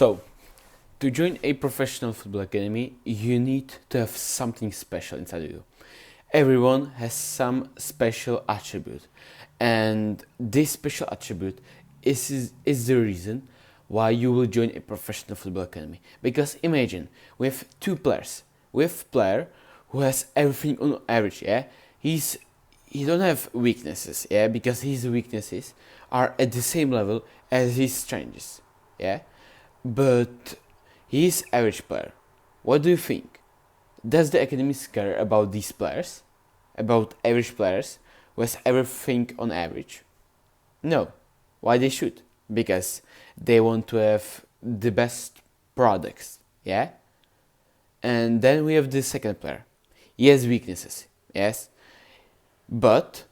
So, to join a professional football academy, you need to have something special inside of you. Everyone has some special attribute, and this special attribute is the reason why you will join a professional football academy. Because imagine we have two players. We have player who has everything on average. Yeah, he don't have weaknesses. Yeah, because his weaknesses are at the same level as his strengths. Yeah, but he's average player. What do you think? Does the academies care about these players? About average players who has everything on average? No. Why they should? Because they want to have the best products. Yeah? And then we have the second player. He has weaknesses. Yes? But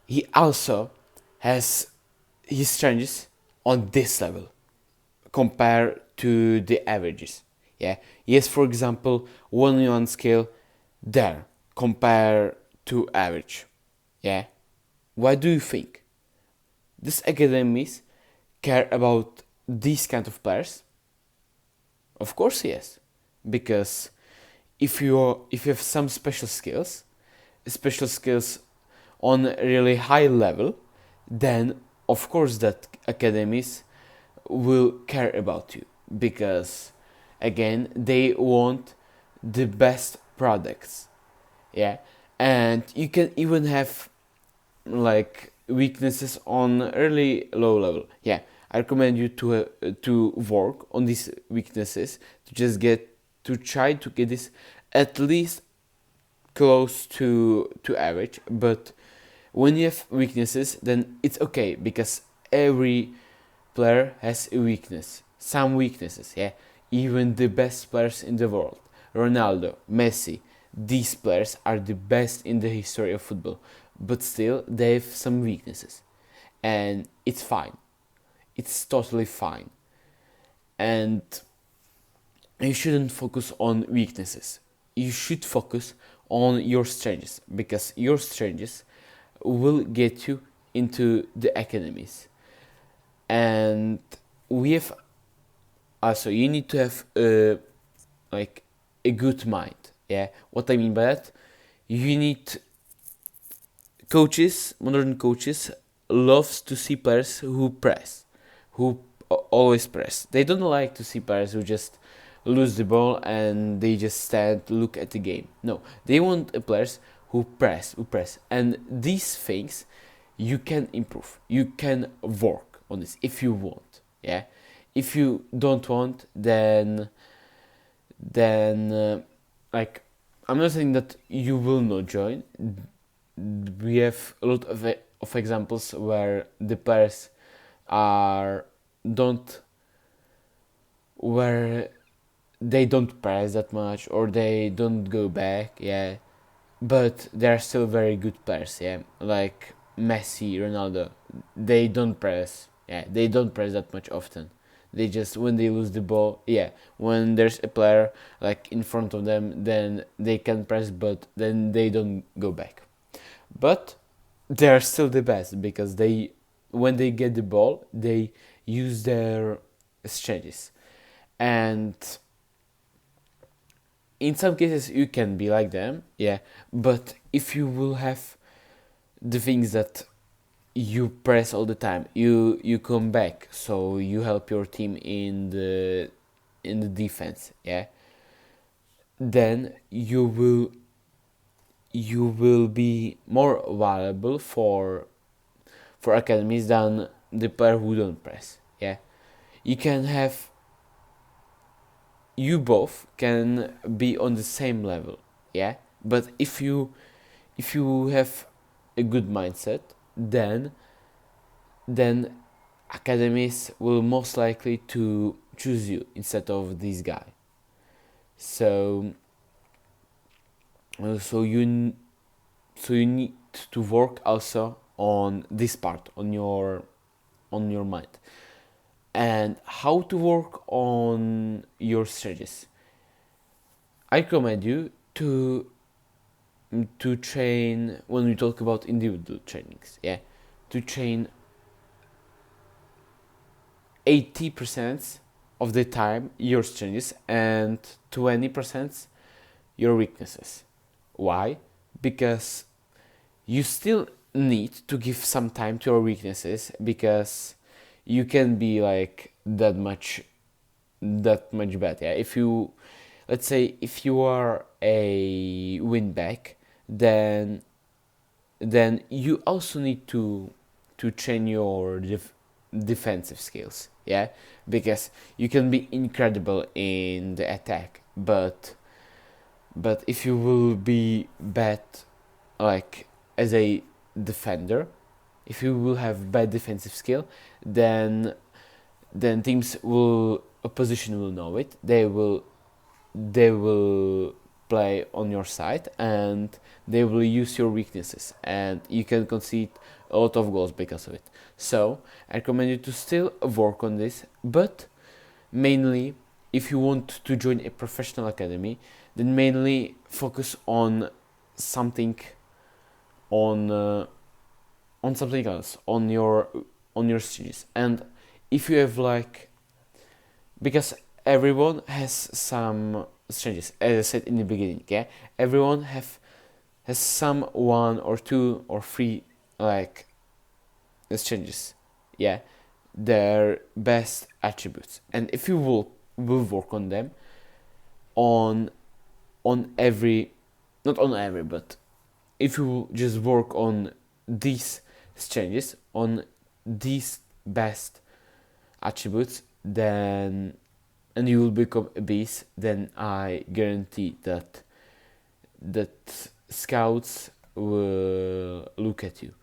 he also has his strengths on this level compared to the averages. Yeah, yes. For example, 1-on-1 scale there compared to average. Yeah, what do you think? These academies care about these kind of players? Of course, yes, because if you have some special skills on a really high level, then of course that academies will care about you because again they want the best products. Yeah, and you can even have like weaknesses on early low level. Yeah, I recommend you to work on these weaknesses to just get to try to get this at least close to average. But when you have weaknesses, then it's okay because every player has a weakness, some weaknesses. Yeah, even the best players in the world, Ronaldo, Messi, these players are the best in the history of football, but still they have some weaknesses, and it's fine. It's totally fine, and you shouldn't focus on weaknesses. You should focus on your strengths because your strengths will get you into the academies. And we have also you need to have like a good mind. Yeah, what I mean by that, you need coaches, modern coaches loves to see players who press, who always press. They don't like to see players who just lose the ball and they just stand to look at the game. No, they want players who press, and these things you can improve. You can work on this if you want. Yeah, if you don't want, then like I'm not saying that you will not join. We have a lot of examples where the players are don't where they don't press that much or they don't go back. Yeah, but they're still very good players. Yeah, like Messi, Ronaldo, they don't press. Yeah, they don't press that much often. They just when they lose the ball, yeah, when there's a player like in front of them, then they can press, but then they don't go back. But they're still the best because they when they get the ball, they use their strategies, and in some cases you can be like them, yeah. But if you will have the things that you press all the time, you come back, so you help your team in the defense, yeah, then you will be more valuable for academies than the player who don't press. Yeah, you can have you both can be on the same level. Yeah, but if you have a good mindset, then academies will most likely to choose you instead of this guy. So so you need to work also on this part on your mind and how to work on your strategies. I recommend you to train when we talk about individual trainings. Yeah, to train 80% of the time your strengths and 20% your weaknesses. Why? Because you still need to give some time to your weaknesses, because you can be like that much bad. Yeah, if you, let's say, if you are a win back, then you also need to train your defensive skills. Yeah, because you can be incredible in the attack, but if you will be bad, like, as a defender, if you will have bad defensive skill, then teams will, opposition will know it. They will play on your side, and they will use your weaknesses, and you can concede a lot of goals because of it. So I recommend you to still work on this, but mainly, if you want to join a professional academy, then mainly focus on something, on something else, on your studies. And if you have, like, because everyone has some strengths, as I said in the beginning. Yeah, everyone has some one or two or three, like, strengths. Yeah, their best attributes, and if you will work on them, on every, not on every, but if you just work on these strengths, on these best attributes, then, and you will become a beast, then I guarantee that scouts will look at you.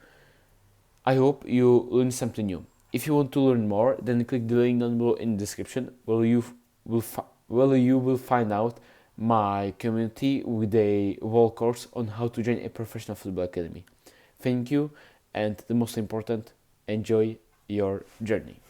I hope you learn something new. If you want to learn more, then click the link down below in the description, where you will find out my community with a whole course on how to join a professional football academy. Thank you, and the most important, enjoy your journey.